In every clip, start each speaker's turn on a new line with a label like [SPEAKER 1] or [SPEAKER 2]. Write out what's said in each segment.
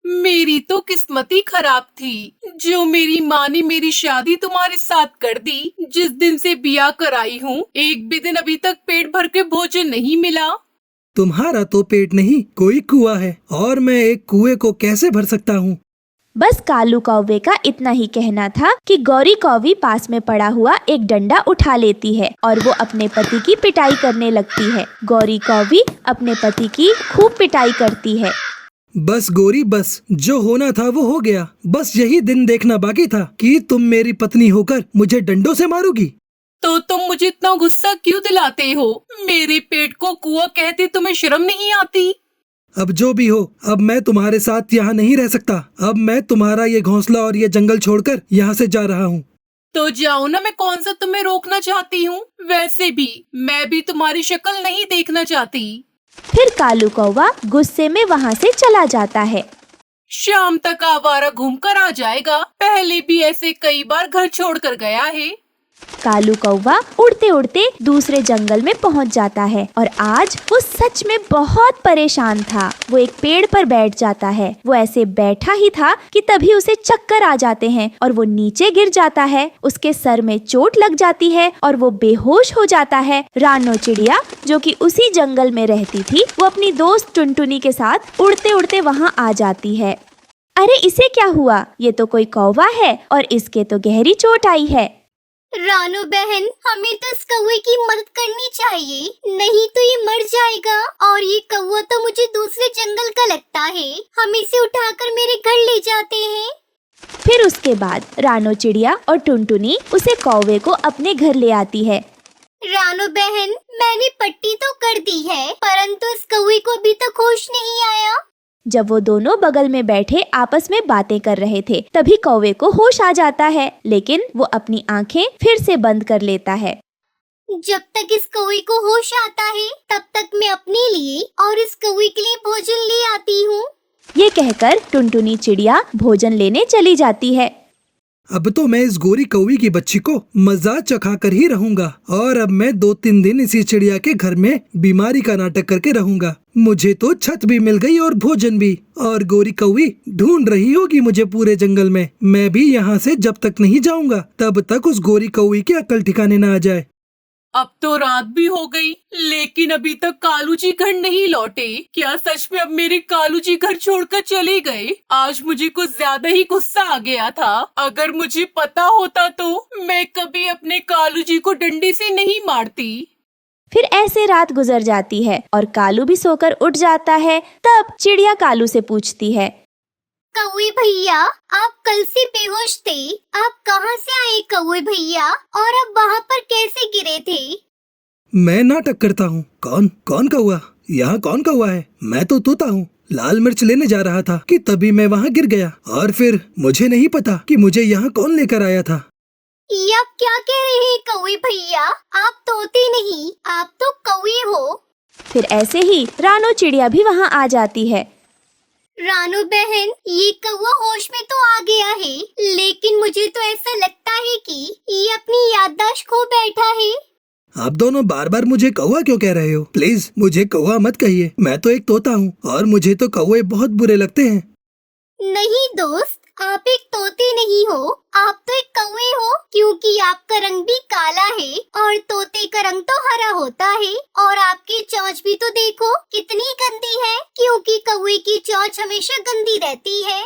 [SPEAKER 1] मेरी तो किस्मत ही खराब थी जो मेरी माँ ने मेरी शादी तुम्हारे साथ कर दी। जिस दिन से बिया कराई हूँ एक भी दिन अभी तक पेट भर के भोजन नहीं मिला।
[SPEAKER 2] तुम्हारा तो पेट नहीं कोई कुआं है, और मैं एक कुएं को कैसे भर सकता हूँ।
[SPEAKER 3] बस कालू कौवे का इतना ही कहना था कि गौरी कौवी पास में पड़ा हुआ एक डंडा उठा लेती है और वो अपने पति की पिटाई करने लगती है। गौरी कौवी अपने पति की खूब पिटाई करती है।
[SPEAKER 2] बस गोरी बस, जो होना था वो हो गया। बस यही दिन देखना बाकी था कि तुम मेरी पत्नी होकर मुझे डंडों से मारोगी।
[SPEAKER 1] तो तुम मुझे इतना गुस्सा क्यों दिलाते हो? मेरे पेट को कुआं कहते तुम्हें शर्म नहीं आती?
[SPEAKER 2] अब जो भी हो, अब मैं तुम्हारे साथ यहाँ नहीं रह सकता। अब मैं तुम्हारा ये घोंसला और ये जंगल छोड़कर यहाँ से जा रहा हूँ।
[SPEAKER 1] तो जाओ ना, मैं कौन सा तुम्हें रोकना चाहती हूँ। वैसे भी मैं भी तुम्हारी शक्ल नहीं देखना चाहती।
[SPEAKER 3] फिर कालू कौवा गुस्से में वहाँ से चला जाता है।
[SPEAKER 1] शाम तक आवारा घूम कर आ जाएगा। पहले भी ऐसे कई बार घर छोड़कर गया है।
[SPEAKER 3] कालू कौवा उड़ते उड़ते दूसरे जंगल में पहुंच जाता है और आज वो सच में बहुत परेशान था। वो एक पेड़ पर बैठ जाता है। वो ऐसे बैठा ही था कि तभी उसे चक्कर आ जाते हैं और वो नीचे गिर जाता है। उसके सर में चोट लग जाती है और वो बेहोश हो जाता है। रानो चिड़िया जो कि उसी जंगल में रहती थी, वो अपनी दोस्त टुनटुनी के साथ उड़ते उड़ते वहाँ आ जाती है। अरे इसे क्या हुआ? ये तो कोई कौवा है और इसके तो गहरी चोट आई है।
[SPEAKER 4] रानू बहन, हमें तो इस कौवे की मदद करनी चाहिए, नहीं तो ये मर जाएगा। और ये कौवा तो मुझे दूसरे जंगल का लगता है। हम इसे उठाकर मेरे घर ले जाते हैं।
[SPEAKER 3] फिर उसके बाद रानो चिड़िया और टुनटुनी उसे कौवे को अपने घर ले आती है।
[SPEAKER 4] रानू बहन, मैंने पट्टी तो कर दी है, परंतु इस कौवे को अभी तक होश नहीं आया।
[SPEAKER 3] जब वो दोनों बगल में बैठे आपस में बातें कर रहे थे, तभी कौवे को होश आ जाता है, लेकिन वो अपनी आंखें फिर से बंद कर लेता है।
[SPEAKER 4] जब तक इस कौवे को होश आता है, तब तक मैं अपने लिए और इस कौवे के लिए भोजन ले आती हूँ।
[SPEAKER 3] ये कहकर टुनटुनी चिड़िया भोजन लेने चली जाती है।
[SPEAKER 2] अब तो मैं इस गोरी कौवी की बच्ची को मजा चखा कर ही रहूंगा, और अब मैं 2-3 दिन इसी चिड़िया के घर में बीमारी का नाटक करके रहूंगा। मुझे तो छत भी मिल गई और भोजन भी, और गोरी कौवी ढूंढ रही होगी मुझे पूरे जंगल में। मैं भी यहाँ से जब तक नहीं जाऊंगा तब तक उस गोरी कौवी की अक्ल ठिकाने न आ जाए।
[SPEAKER 1] अब तो रात भी हो गई, लेकिन अभी तक कालू जी घर नहीं लौटे। क्या सच में अब मेरे कालू जी घर छोड़कर चले गए? आज मुझे कुछ ज्यादा ही गुस्सा आ गया था। अगर मुझे पता होता तो मैं कभी अपने कालू जी को डंडे से नहीं मारती।
[SPEAKER 3] फिर ऐसे रात गुजर जाती है और कालू भी सोकर उठ जाता है। तब चिड़िया कालू से पूछती है,
[SPEAKER 4] कौवे भैया, आप कल से बेहोश थे, आप कहाँ से आए कौवे भैया, और आप वहाँ पर कैसे गिरे थे?
[SPEAKER 2] मैं नाटक करता हूँ। कौन कौन कौवा? यहाँ कौन कौवा है? मैं तो तोता हूँ। लाल मिर्च लेने जा रहा था कि तभी मैं वहाँ गिर गया, और फिर मुझे नहीं पता कि मुझे यहाँ कौन लेकर आया था।
[SPEAKER 4] ये आप क्या कह रहे हैं कौवे भैया? आप तोते नहीं, आप तो कौवे हो।
[SPEAKER 3] फिर ऐसे ही रानो चिड़िया भी वहाँ आ जाती है।
[SPEAKER 4] रानू बहन, ये कौवा होश में तो आ गया है, लेकिन मुझे तो ऐसा लगता है कि ये अपनी याददाश्त खो बैठा है।
[SPEAKER 2] आप दोनों बार बार मुझे कौवा क्यों कह रहे हो? प्लीज मुझे कौवा मत कहिए। मैं तो एक तोता हूँ और मुझे तो कौवे बहुत बुरे लगते हैं।
[SPEAKER 4] नहीं दोस्त, आप एक तोते नहीं हो, आप तो एक कौवे हो, क्योंकि आपका रंग भी काला है और तोते का रंग तो हरा होता है। और आपकी चोंच भी तो देखो कितनी गंदी है, क्योंकि कौवे की चोंच हमेशा गंदी रहती है।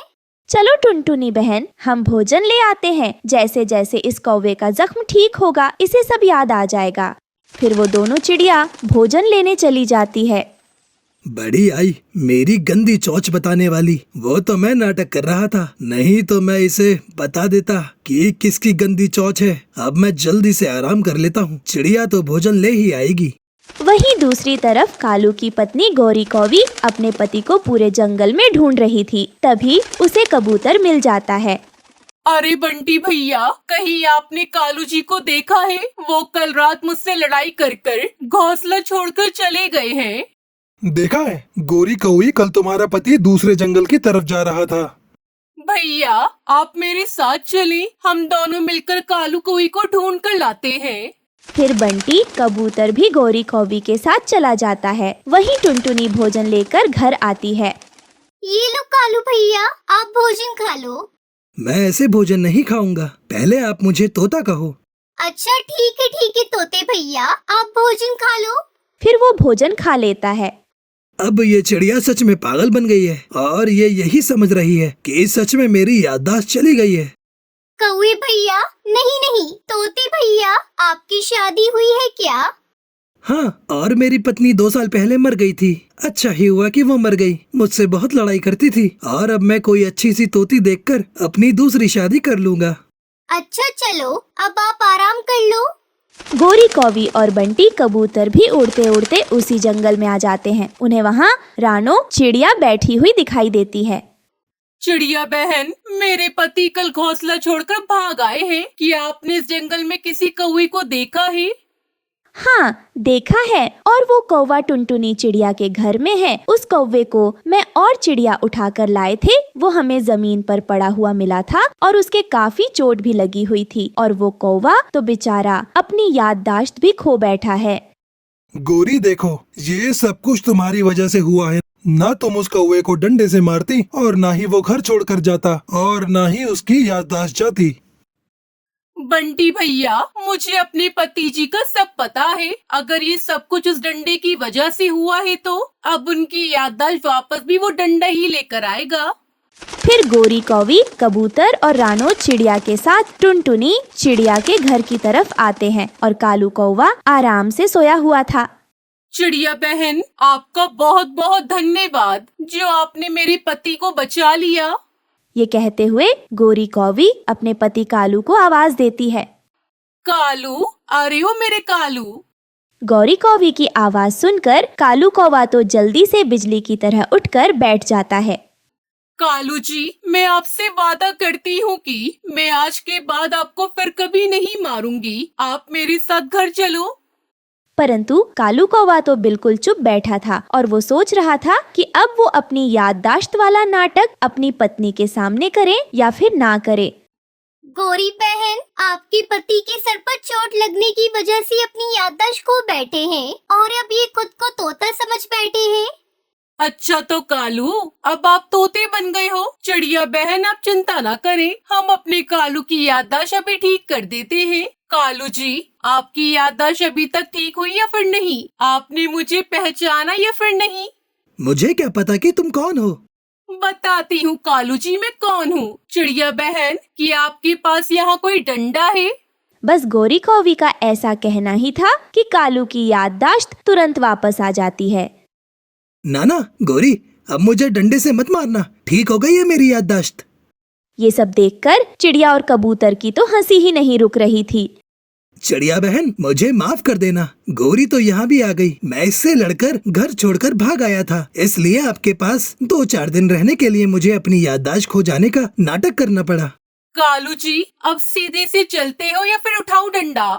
[SPEAKER 3] चलो टुनटुनी बहन, हम भोजन ले आते हैं। जैसे जैसे इस कौवे का जख्म ठीक होगा, इसे सब याद आ जाएगा। फिर वो दोनों चिड़िया भोजन लेने चली जाती है।
[SPEAKER 2] बड़ी आई मेरी गंदी चोंच बताने वाली। वो तो मैं नाटक कर रहा था, नहीं तो मैं इसे बता देता कि किसकी गंदी चोंच है। अब मैं जल्दी से आराम कर लेता हूँ, चिड़िया तो भोजन ले ही आएगी।
[SPEAKER 3] वहीं दूसरी तरफ कालू की पत्नी गौरी कौवी अपने पति को पूरे जंगल में ढूंढ रही थी। तभी उसे कबूतर मिल जाता है।
[SPEAKER 1] अरे बंटी भैया, कहीं आपने कालू जी को देखा है? वो कल रात मुझसे लड़ाई कर घोंसला छोड़कर चले गए हैं।
[SPEAKER 2] देखा है, गोरी कौवी कल तुम्हारा पति दूसरे जंगल की तरफ जा रहा था।
[SPEAKER 1] भैया आप मेरे साथ चले, हम दोनों मिलकर कालू कौवी को ढूंढ कर लाते हैं।
[SPEAKER 3] फिर बंटी कबूतर भी गौरी कौवी के साथ चला जाता है। वहीं टुनटुनी भोजन लेकर घर आती है।
[SPEAKER 4] ये लो कालू भैया, आप भोजन खा लो।
[SPEAKER 2] मैं ऐसे भोजन नहीं खाऊंगा, पहले आप मुझे तोता कहो।
[SPEAKER 4] अच्छा ठीक है तोते भैया, आप भोजन खा लो।
[SPEAKER 3] फिर वो भोजन खा लेता है।
[SPEAKER 2] अब ये चिड़िया सच में पागल बन गई है और ये यही समझ रही है कि सच में मेरी याददाश्त चली गई है।
[SPEAKER 4] कौवे भैया, नहीं तोते भैया, आपकी शादी हुई है क्या?
[SPEAKER 2] हाँ, और मेरी पत्नी 2 साल पहले मर गई थी। अच्छा ही हुआ कि वो मर गई, मुझसे बहुत लड़ाई करती थी और अब मैं कोई अच्छी सी तोती देखकर अपनी दूसरी शादी कर लूंगा।
[SPEAKER 4] अच्छा चलो, अब आप आराम कर लो।
[SPEAKER 3] गोरी कौवी और बंटी कबूतर भी उड़ते उड़ते उसी जंगल में आ जाते हैं। उन्हें वहाँ रानो चिड़िया बैठी हुई दिखाई देती है।
[SPEAKER 1] चिड़िया बहन, मेरे पति कल घोंसला छोड़कर भाग आए हैं। क्या आपने इस जंगल में किसी कौवे को देखा है?
[SPEAKER 3] हाँ, देखा है, और वो कौवा टुनटुनी चिड़िया के घर में है। उस कौवे को मैं और चिड़िया उठाकर लाए थे। वो हमें जमीन पर पड़ा हुआ मिला था और उसके काफी चोट भी लगी हुई थी, और वो कौवा तो बेचारा अपनी याददाश्त भी खो बैठा है।
[SPEAKER 2] गोरी देखो, ये सब कुछ तुम्हारी वजह से हुआ है। ना तुम उस कौवे को डंडे से मारती और ना ही वो घर छोड़कर जाता और ना ही उसकी याददाश्त जाती।
[SPEAKER 1] बंटी भैया, मुझे अपने पति जी का सब पता है। अगर ये सब कुछ उस डंडे की वजह से हुआ है तो अब उनकी याददाश्त वापस भी वो डंडा ही लेकर आएगा।
[SPEAKER 3] फिर गोरी कौवी, कबूतर और रानो चिड़िया के साथ टुनटुनी चिड़िया के घर की तरफ आते हैं और कालू कौवा आराम से सोया हुआ था।
[SPEAKER 1] चिड़िया बहन, आपका बहुत बहुत धन्यवाद जो आपने मेरे पति को बचा लिया।
[SPEAKER 3] ये कहते हुए गोरी कौवी अपने पति कालू को आवाज देती है।
[SPEAKER 1] कालू, अरे ओ मेरे कालू।
[SPEAKER 3] गौरी कौवी की आवाज सुनकर कालू कौवा तो जल्दी से बिजली की तरह उठकर बैठ जाता है।
[SPEAKER 1] कालू जी, मैं आपसे वादा करती हूँ कि मैं आज के बाद आपको फिर कभी नहीं मारूंगी। आप मेरे साथ घर चलो।
[SPEAKER 3] परंतु कालू कौवा तो बिल्कुल चुप बैठा था और वो सोच रहा था कि अब वो अपनी याददाश्त वाला नाटक अपनी पत्नी के सामने करे या फिर ना करे।
[SPEAKER 4] गोरी बहन, आपके पति के सर पर चोट लगने की वजह से अपनी याददाश्त खो बैठे हैं और अब ये खुद को तोता समझ बैठे हैं।
[SPEAKER 1] अच्छा तो कालू, अब आप तोते बन गए हो। चिड़िया बहन, आप चिंता ना करें, हम अपने कालू की याददाश्त अभी ठीक कर देते हैं। कालू जी, आपकी याददाश्त अभी तक ठीक हुई या फिर नहीं? आपने मुझे पहचाना या फिर नहीं?
[SPEAKER 2] मुझे क्या पता कि तुम कौन हो।
[SPEAKER 1] बताती हूँ कालू जी, मैं कौन हूँ। चिड़िया बहन, कि आपके पास यहाँ कोई डंडा है?
[SPEAKER 3] बस गोरी कौवी का ऐसा कहना ही था कि कालू की याददाश्त तुरंत वापस आ जाती है।
[SPEAKER 2] नाना गोरी, अब मुझे डंडे से मत मारना, ठीक हो गई है मेरी याददाश्त।
[SPEAKER 3] ये सब देखकर चिड़िया और कबूतर की तो हंसी ही नहीं रुक रही थी।
[SPEAKER 2] चिड़िया बहन, मुझे माफ कर देना। गोरी तो यहाँ भी आ गई। मैं इससे लड़कर घर छोड़कर भाग आया था, इसलिए आपके पास 2-4 दिन रहने के लिए मुझे अपनी याददाश्त खो जाने का नाटक करना पड़ा।
[SPEAKER 1] कालू जी, अब सीधे से चलते हो या फिर उठाऊं डंडा?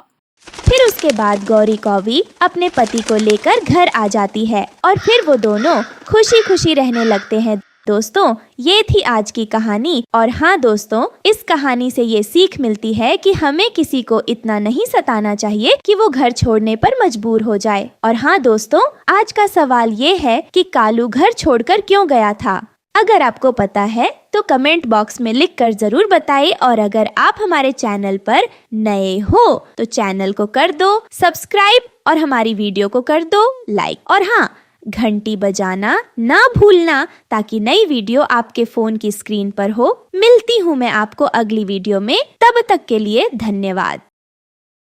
[SPEAKER 3] फिर उसके बाद गौरी कौवी अपने पति को लेकर घर आ जाती है और फिर वो दोनों खुशी खुशी रहने लगते हैं। दोस्तों, ये थी आज की कहानी। और हाँ दोस्तों, इस कहानी से ये सीख मिलती है कि हमें किसी को इतना नहीं सताना चाहिए कि वो घर छोड़ने पर मजबूर हो जाए। और हाँ दोस्तों, आज का सवाल ये है कि कालू घर छोड़कर क्यों गया था? अगर आपको पता है तो कमेंट बॉक्स में लिखकर जरूर बताइए। और अगर आप हमारे चैनल पर नए हो तो चैनल को कर दो सब्सक्राइब और हमारी वीडियो को कर दो लाइक। और हाँ, घंटी बजाना ना भूलना ताकि नई वीडियो आपके फोन की स्क्रीन पर हो। मिलती हूँ मैं आपको अगली वीडियो में, तब तक के लिए धन्यवाद।